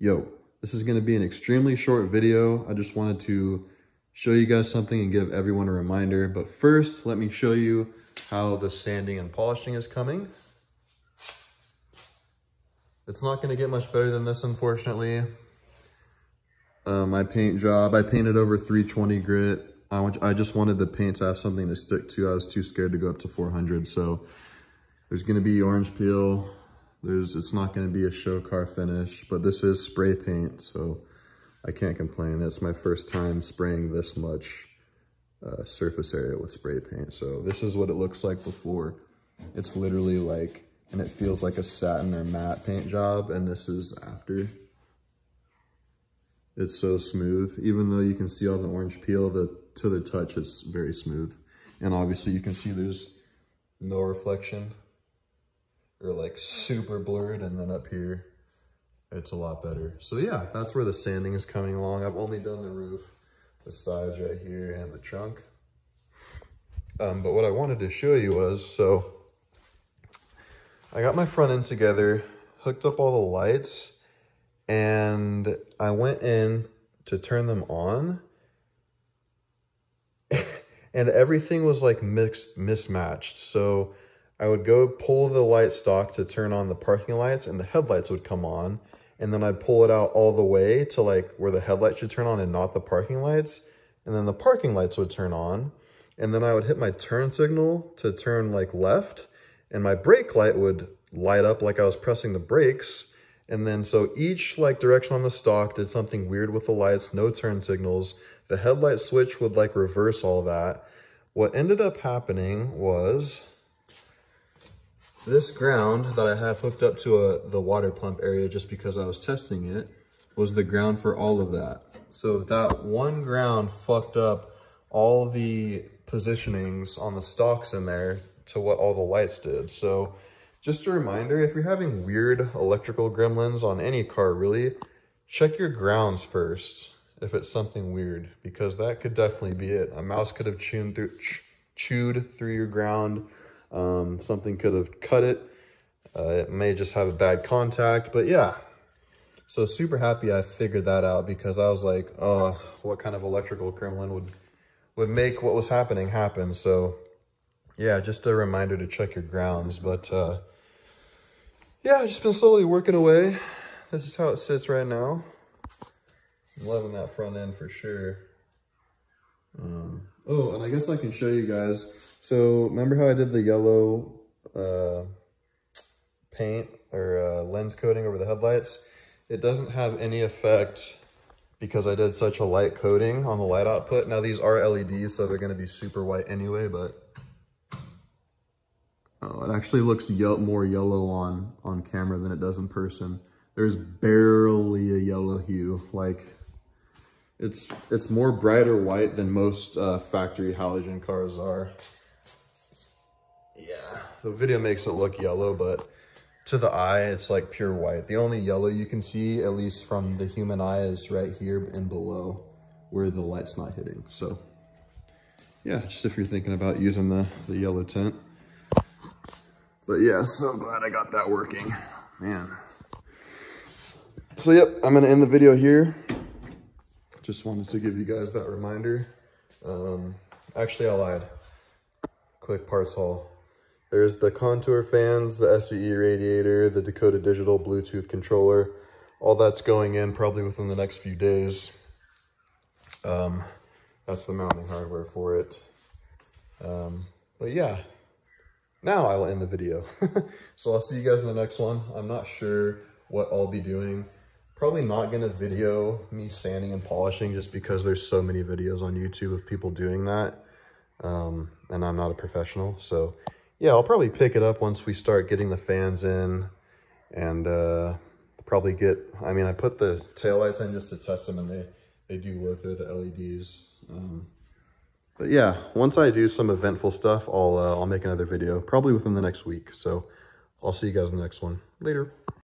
Yo, this is gonna be an extremely short video. I just wanted to show you guys something and give everyone a reminder. But first, let me show you how the sanding and polishing is coming. It's not gonna get much better than this, unfortunately. My paint job, I painted over 320 grit. I just wanted the paint to have something to stick to. I was too scared to go up to 400. So there's gonna be orange peel. It's not gonna be a show car finish, but this is spray paint, so I can't complain. It's my first time spraying this much surface area with spray paint. So this is what it looks like before. It's literally like, and it feels like a satin or matte paint job, and this is after. It's so smooth. Even though you can see all the orange peel, to the touch, it's very smooth. And obviously you can see there's no reflection, or like super blurred, and then up here, it's a lot better. So yeah, that's where the sanding is coming along. I've only done the roof, the sides right here, and the trunk. But what I wanted to show you was, so I got my front end together, hooked up all the lights, and I went in to turn them on, and everything was like mismatched. So I would go pull the light stock to turn on the parking lights, and the headlights would come on, and then I'd pull it out all the way to like where the headlights should turn on and not the parking lights, and then the parking lights would turn on, and then I would hit my turn signal to turn like left, and my brake light would light up like I was pressing the brakes. And then so each like direction on the stock did something weird with the lights, no turn signals. The headlight switch would like reverse all that. What ended up happening was this ground that I have hooked up to the water pump area, just because I was testing it, was the ground for all of that. So that one ground fucked up all the positionings on the stalks in there to what all the lights did. So just a reminder, if you're having weird electrical gremlins on any car, really, check your grounds first if it's something weird, because that could definitely be it. A mouse could have chewed through your ground. Something could have cut it. It may just have a bad contact, but yeah. So super happy I figured that out, because I was like, oh, what kind of electrical gremlin would make what was happening happen? So yeah, just a reminder to check your grounds. But yeah, I've just been slowly working away. This is how it sits right now. I'm loving that front end for sure. Oh, and I guess I can show you guys. So remember how I did the yellow paint or lens coating over the headlights? It doesn't have any effect because I did such a light coating on the light output. Now these are LEDs, so they're gonna be super white anyway, but oh, it actually looks more yellow on camera than it does in person. There's barely a yellow hue. Like it's more brighter white than most factory halogen cars are. Yeah, the video makes it look yellow, but to the eye, it's like pure white. The only yellow you can see, at least from the human eye, is right here and below where the light's not hitting. So yeah, just if you're thinking about using the yellow tint. But yeah, so glad I got that working, man. So yep, I'm gonna end the video here. Just wanted to give you guys that reminder. Actually, I lied. Quick parts haul. There's the contour fans, the SVE radiator, the Dakota Digital Bluetooth controller. All that's going in probably within the next few days. That's the mounting hardware for it. But yeah, now I will end the video. So I'll see you guys in the next one. I'm not sure what I'll be doing. Probably not gonna video me sanding and polishing, just because there's so many videos on YouTube of people doing that. And I'm not a professional, so yeah, I'll probably pick it up once we start getting the fans in, and probably I mean, I put the taillights in just to test them, and they do work. They're the LEDs. But yeah, once I do some eventful stuff, I'll make another video, probably within the next week. So I'll see you guys in the next one. Later.